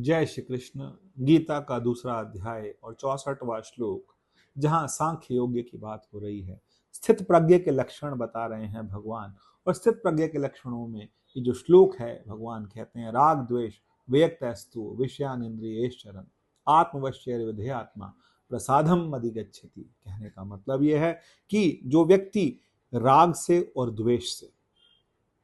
जय श्री कृष्ण। गीता का दूसरा अध्याय और 64वां श्लोक, जहां सांख्य योग्य की बात हो रही है, स्थित प्रज्ञ के लक्षण बता रहे हैं भगवान। और स्थित प्रज्ञ के लक्षणों में ये जो श्लोक है, भगवान कहते हैं राग द्वेष वियक्तस्तु विषयान इंद्रियेश्चरन् आत्मवश्य विधेयात्मा प्रसादम अधिगच्छति। कहने का मतलब यह है कि जो व्यक्ति राग से और द्वेष से,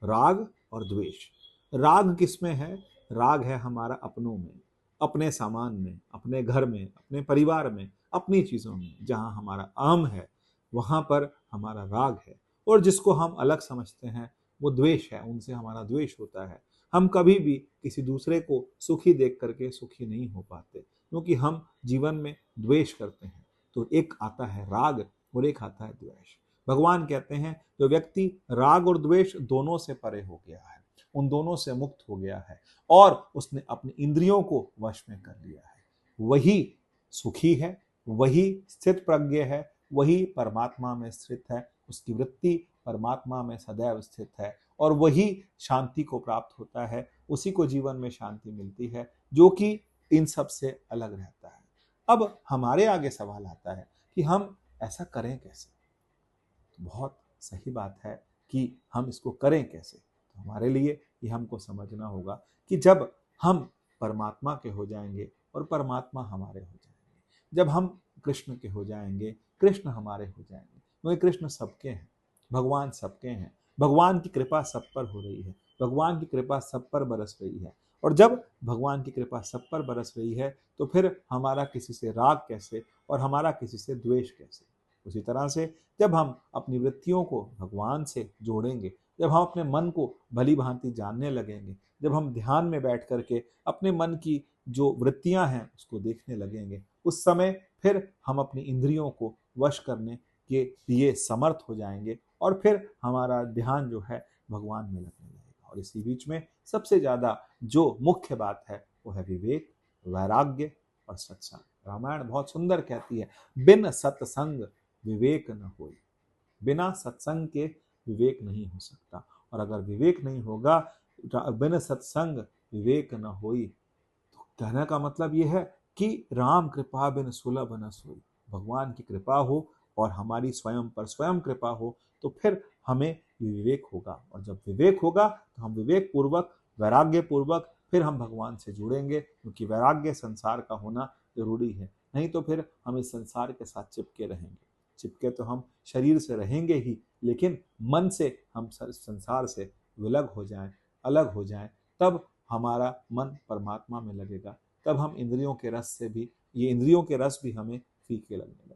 राग और द्वेष, राग किसमें है? राग है हमारा अपनों में, अपने सामान में, अपने घर में, अपने परिवार में, अपनी चीजों में। जहां हमारा अहम है वहां पर हमारा राग है। और जिसको हम अलग समझते हैं वो द्वेष है, उनसे हमारा द्वेष होता है। हम कभी भी किसी दूसरे को सुखी देख करके सुखी नहीं हो पाते, क्योंकि हम जीवन में द्वेष करते हैं। तो एक आता है राग और एक आता है द्वेष। भगवान कहते हैं जो व्यक्ति राग और द्वेष दोनों से परे हो गया है, उन दोनों से मुक्त हो गया है और उसने अपनी इंद्रियों को वश में कर लिया है, वही सुखी है, वही स्थित प्रज्ञ है, वही परमात्मा में स्थित है। उसकी वृत्ति परमात्मा में सदैव स्थित है और वही शांति को प्राप्त होता है। उसी को जीवन में शांति मिलती है जो कि इन सब से अलग रहता है। अब हमारे आगे सवाल आता है कि हम ऐसा करें कैसे? बहुत सही बात है कि हम इसको करें कैसे। तो हमारे लिए ये हमको समझना होगा कि जब हम परमात्मा के हो जाएंगे और परमात्मा हमारे हो जाएंगे, जब हम कृष्ण के हो जाएंगे, कृष्ण हमारे हो जाएंगे, क्योंकि कृष्ण सबके हैं, भगवान सबके हैं, भगवान की कृपा सब पर हो रही है, भगवान की कृपा सब पर बरस रही है। और जब भगवान की कृपा सब पर बरस रही है तो फिर हमारा किसी से राग कैसे और हमारा किसी से द्वेष कैसे? उसी तरह से जब हम अपनी वृत्तियों को भगवान से जोड़ेंगे, जब हम अपने मन को भली भांति जानने लगेंगे, जब हम ध्यान में बैठ करके अपने मन की जो वृत्तियां हैं उसको देखने लगेंगे, उस समय फिर हम अपनी इंद्रियों को वश करने के लिए समर्थ हो जाएंगे और फिर हमारा ध्यान जो है भगवान में लगने लगेगा। और इसी बीच में सबसे ज्यादा जो मुख्य बात है वो है विवेक, वैराग्य और सत्संग। रामायण बहुत सुंदर कहती है, बिन सत्संग विवेक न होई। बिना सत्संग के विवेक नहीं हो सकता। और अगर विवेक नहीं होगा, बिन सत्संग विवेक न होई, तो कहने का मतलब यह है कि राम कृपा बिन सुलभ न सोई। भगवान की कृपा हो और हमारी स्वयं पर स्वयं कृपा हो तो फिर हमें विवेक होगा। और जब विवेक होगा तो हम विवेक पूर्वक, वैराग्य पूर्वक फिर हम भगवान से जुड़ेंगे, क्योंकि वैराग्य संसार का होना जरूरी है। नहीं तो फिर हम इस संसार के साथ चिपके रहेंगे। चिपके तो हम शरीर से रहेंगे ही, लेकिन मन से हम संसार से विलग हो जाएं, अलग हो जाएं, तब हमारा मन परमात्मा में लगेगा। तब हम इंद्रियों के रस से भी, ये इंद्रियों के रस भी हमें फीके लगने लगेंगे।